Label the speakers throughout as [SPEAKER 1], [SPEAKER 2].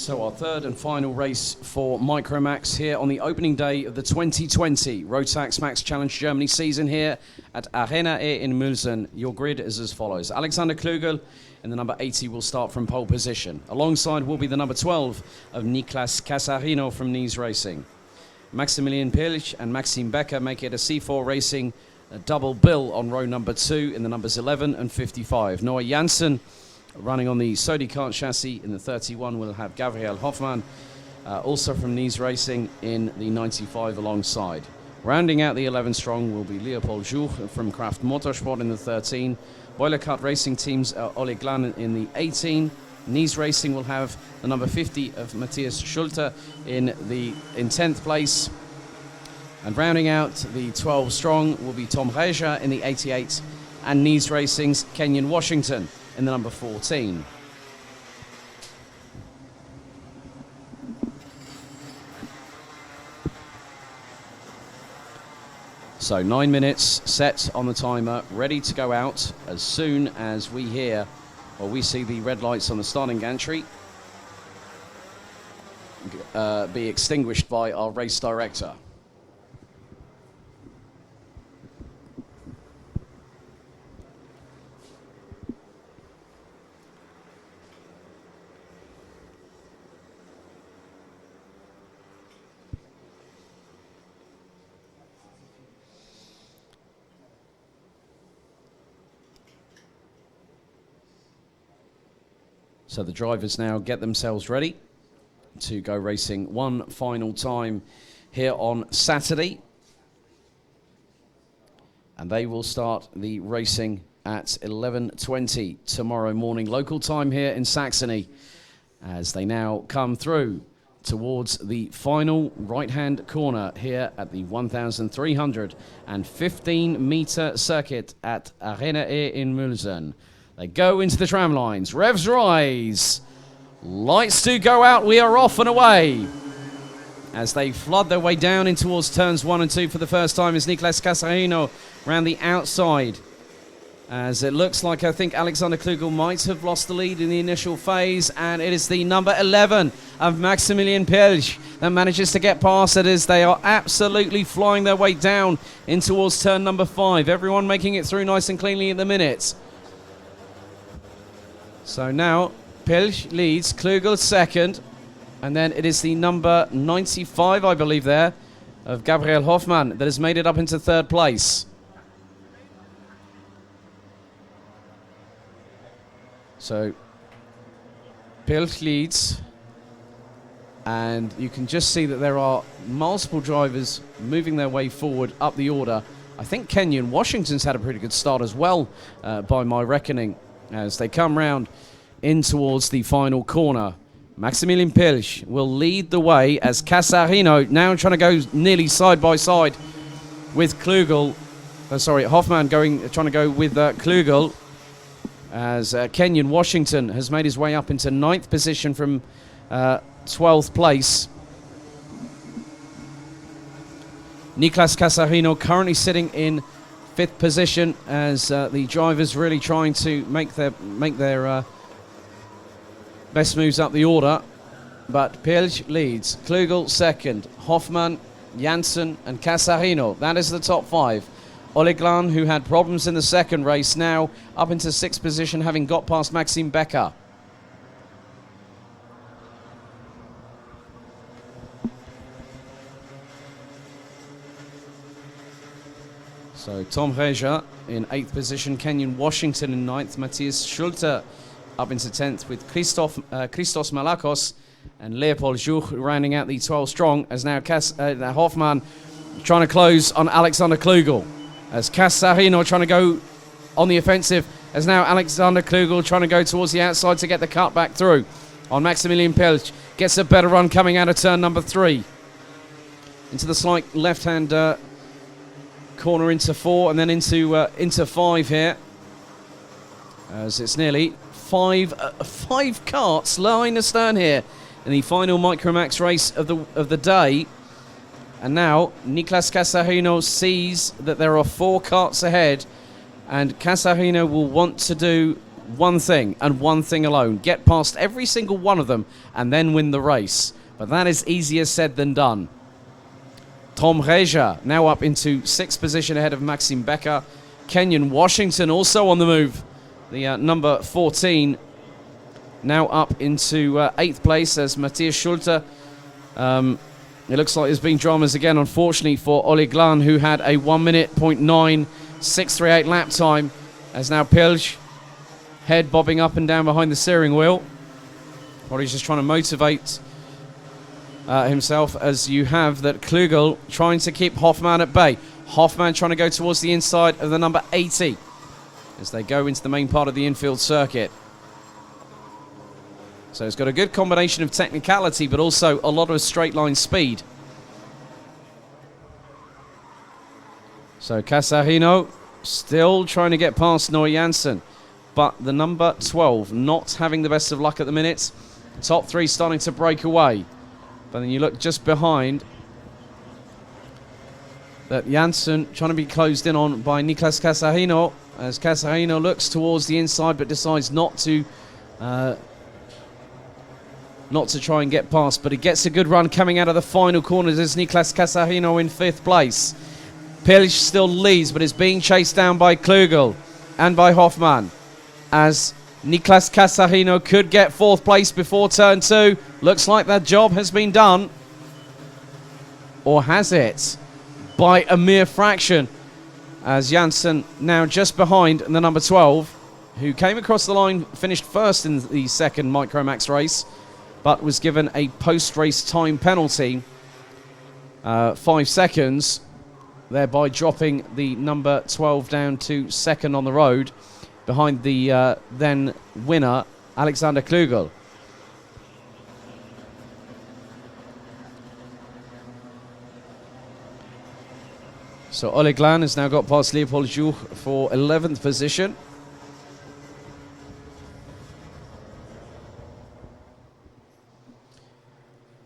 [SPEAKER 1] So our third and final race for Micromax here on the opening day of the 2020 Rotax Max Challenge Germany season here at Arena E in Muelsen. Your grid is as follows. Alexander Klugel in the number 80 will start from pole position. Alongside will be the number 12 of Niklas Casarino from Nies Racing. Maximilian Pirlich and Maxime Becker make it a C4 Racing a double bill on row number 2 in the numbers 11 and 55. Noah Janssen running on the Sodi Kart chassis in the 31 will have Gabriel Hoffmann, also from Nies Racing in the 95 alongside. Rounding out the 11 strong will be Leopold Joux from Kraft Motorsport in the 13. Boiler Cut Racing Teams Oleg Glan in the 18. Nies Racing will have the number 50 of Matthias Schulte in 10th place. And rounding out the 12 strong will be Tom Reger in the 88 and Nies Racing's Kenyon Washington in the number 14. So 9 minutes set on the timer, ready to go out as soon as we hear or we see the red lights on the starting gantry be extinguished by our race director. So the drivers now get themselves ready to go racing one final time here on Saturday. And they will start the racing at 11:20 tomorrow morning, local time here in Saxony, as they now come through towards the final right-hand corner here at the 1,315-meter circuit at Arena E in Muelsen. They go into the tram lines. Revs rise. Lights to go out. We are off and away. As they flood their way down in towards turns 1 and 2 for the first time is Niklas Casarino around the outside. As it looks like I think Alexander Klugel might have lost the lead in the initial phase. And it is the number 11 of Maximilian Pirlich that manages to get past it as they are absolutely flying their way down in towards turn number 5. Everyone making it through nice and cleanly at the minute. So now Pirlich leads, Klugel second, and then it is the number 95, I believe there, of Gabriel Hoffmann that has made it up into third place. So Pirlich leads, and you can just see that there are multiple drivers moving their way forward up the order. I think Kenyon Washington's had a pretty good start as well, by my reckoning, as they come round in towards the final corner. Maximilian Pirlich will lead the way as Casarino now trying to go nearly side by side with Klugel. Hoffmann trying to go with Klugel, as Kenyon Washington has made his way up into 9th position from 12th place. Niklas Casarino currently sitting in 5th position as the drivers really trying to make their best moves up the order. But Pirlich leads, Klugel second, Hoffmann, Janssen and Casarino. That is the top 5. Oleg Glan, who had problems in the second race, now up into 6th position, having got past Maxime Becker. So Tom Reger in 8th position, Kenyon Washington in 9th, Matthias Schulte up into 10th with Christos Malakos and Leopold Joux rounding out the 12 strong, as now Hoffmann trying to close on Alexander Klugel. As Casarino trying to go on the offensive, as now Alexander Klugel trying to go towards the outside to get the cut back through on Maximilian Pirlich. Gets a better run coming out of turn number 3. Into the slight left-hand corner into 4 and then into 5 here, as it's nearly five carts line astern here in the final Micromax race of the day. And now Niklas Casarino sees that there are 4 carts ahead, and Casarino will want to do one thing and one thing alone: get past every single one of them and then win the race. But that is easier said than done. Tom Reja now up into 6th position ahead of Maxime Becker. Kenyon Washington also on the move. The number 14 now up into 8th place as Matthias Schulte. It looks like there's been dramas again, unfortunately, for Ole Glan, who had a 1 minute .9638 lap time, as now Pilch, head bobbing up and down behind the steering wheel. Or he's just trying to motivate himself, as you have that Klugel trying to keep Hoffmann at bay. Hoffmann trying to go towards the inside of the number 80 as they go into the main part of the infield circuit. So it's got a good combination of technicality, but also a lot of straight line speed. So Casarino still trying to get past Noah Janssen, but the number 12 not having the best of luck at the minute. Top 3 starting to break away. But then you look just behind, that Janssen trying to be closed in on by Niklas Casarino, as Casarino looks towards the inside but decides not to try and get past, but he gets a good run coming out of the final corners as Niklas Casarino in 5th place. Pilch still leads, but is being chased down by Klugel and by Hoffmann, as Niklas Casarino could get 4th place before turn 2. Looks like that job has been done. Or has it? By a mere fraction, as Janssen now just behind the number 12, who came across the line, finished first in the second Micromax race, but was given a post-race time penalty, 5 seconds, thereby dropping the number 12 down to 2nd on the road, behind the then winner, Alexander Klugel. So Ole Glan has now got past Leopold Jouch for 11th position.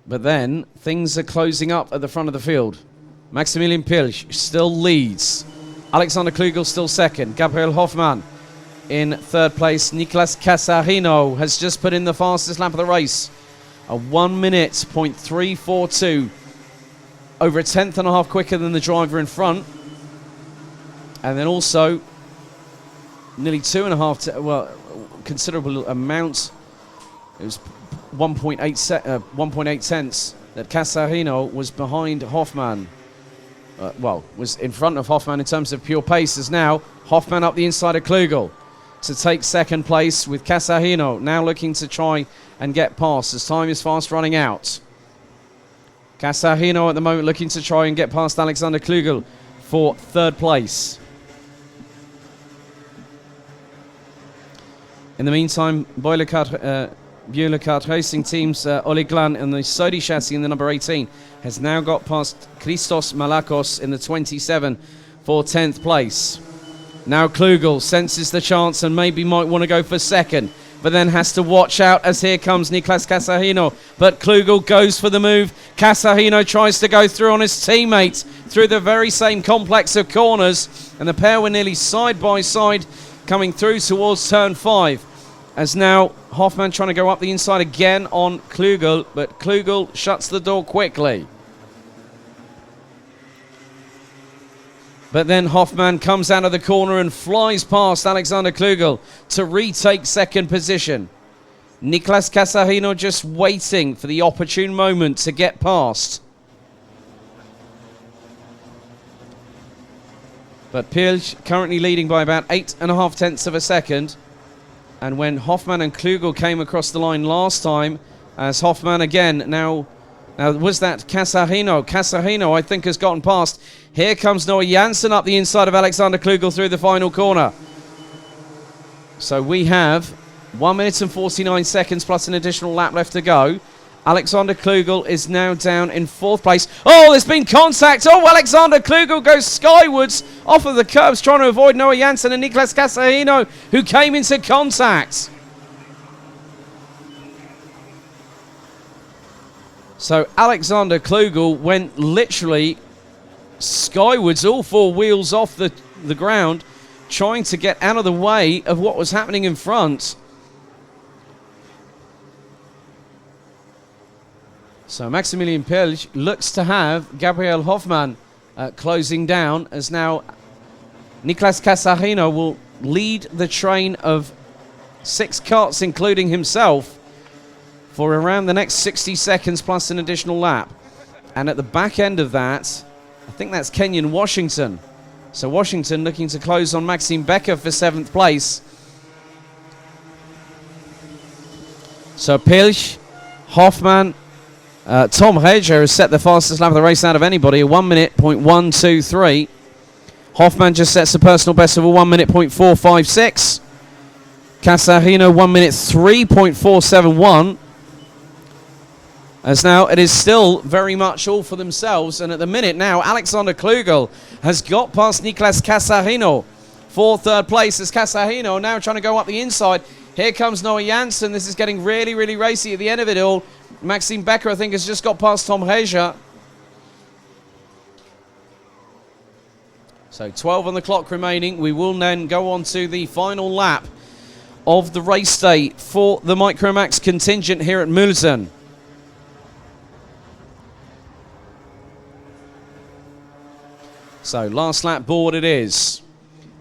[SPEAKER 1] But then things are closing up at the front of the field. Maximilian Pilch still leads. Alexander Klugel still 2nd. Gabriel Hoffmann in 3rd place. Niklas Casarino has just put in the fastest lap of the race. A 1 minute .342. Over a 10th quicker than the driver in front. And then also nearly 2.5, well, considerable amount. It was 1.8 tenths that Casarino was behind Hoffmann. Was in front of Hoffmann in terms of pure pace. As now Hoffmann up the inside of Klugel to take 2nd place, with Casarino now looking to try and get past as time is fast running out. Casarino at the moment looking to try and get past Alexander Klugel for 3rd place. In the meantime, Buehler-Kart Racing Team's Ole Glan and the Sodi chassis in the number 18 has now got past Christos Malakos in the 27 for 10th place. Now Klugel senses the chance and maybe might want to go for 2nd, but then has to watch out as here comes Niklas Casarino. But Klugel goes for the move. Casarino tries to go through on his teammate through the very same complex of corners, and the pair were nearly side by side coming through towards turn 5. As now Hoffmann trying to go up the inside again on Klugel, but Klugel shuts the door quickly. But then Hoffmann comes out of the corner and flies past Alexander Klugel to retake 2nd position. Niklas Casarino just waiting for the opportune moment to get past. But Pilch currently leading by about 8.5 tenths of a second. And when Hoffmann and Klugel came across the line last time, as Hoffmann again, now was that Casarino? Casarino, I think, has gotten past. Here comes Noah Janssen up the inside of Alexander Klugel through the final corner. So we have 1 minute and 49 seconds plus an additional lap left to go. Alexander Klugel is now down in 4th place. Oh, there's been contact. Oh, Alexander Klugel goes skywards off of the curbs, trying to avoid Noah Janssen and Niklas Casarino, who came into contact. So Alexander Klugel went literally skywards, all 4 wheels off the ground, trying to get out of the way of what was happening in front. So Maximilian Pilch looks to have Gabriel Hoffmann closing down, as now Nicolas Casarino will lead the train of 6 carts, including himself, for around the next 60 seconds plus an additional lap. And at the back end of that, I think that's Kenyan Washington. So Washington looking to close on Maxime Becker for 7th place. So Pilch, Hoffmann, Tom Reger has set the fastest lap of the race out of anybody, a 1:1.123. Hoffmann just sets a personal best of a 1:456. Casarino 1:3.471. As now it is still very much all for themselves, and at the minute now Alexander Klugel has got past Nicolas Casarino for 3rd place, as Casarino now trying to go up the inside. Here comes Noah Janssen. This is getting really, really racy at the end of it all. Maxime Becker, I think, has just got past Tom Reger. So 12 on the clock remaining. We will then go on to the final lap of the race day for the Micromax contingent here at Muelsen. So last lap board it is.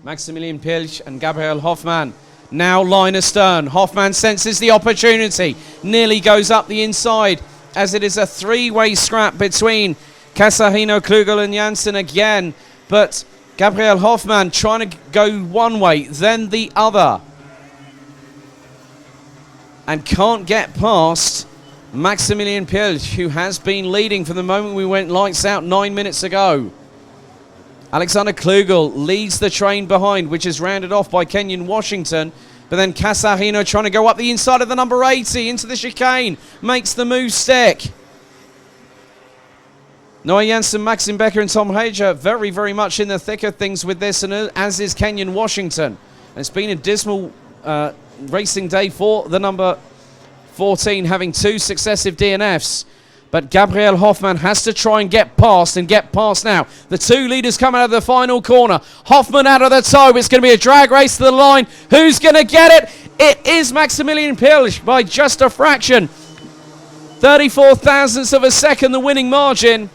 [SPEAKER 1] Maximilian Pilch and Gabriel Hoffmann now line astern. Hoffmann senses the opportunity, nearly goes up the inside, as it is a 3-way scrap between Casarino, Klugel and Janssen again. But Gabriel Hoffmann trying to go one way, then the other, and can't get past Maximilian Pilch, who has been leading from the moment we went lights out 9 minutes ago. Alexander Klugel leads the train behind, which is rounded off by Kenyan Washington. But then Casarino trying to go up the inside of the number 80 into the chicane. Makes the move stick. Noah Janssen, Maxime Becker and Tom Reger very, very much in the thick of things with this, and as is Kenyan Washington. And it's been a dismal racing day for the number 14, having 2 successive DNFs. But Gabriel Hoffmann has to try and get past now. The 2 leaders come out of the final corner. Hoffmann out of the toe. It's going to be a drag race to the line. Who's going to get it? It is Maximilian Pilch by just a fraction. 34 thousandths of a second, the winning margin.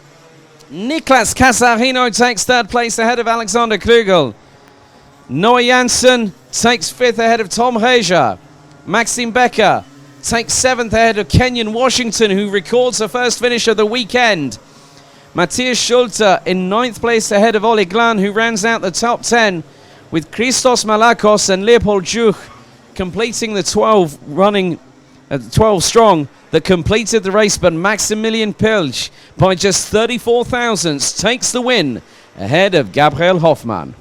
[SPEAKER 1] Nicolas Casarino takes 3rd place ahead of Alexander Klugel. Noah Janssen takes 5th ahead of Tom Reger. Maxime Becker takes 7th ahead of Kenyan Washington, who records the first finish of the weekend. Matthias Schulte in 9th place ahead of Ole Glan, who rounds out the top 10, with Christos Malakos and Leopold Juch completing the 12 strong that completed the race. But Maximilian Pilch, by just 34 thousandths, takes the win ahead of Gabriel Hoffmann.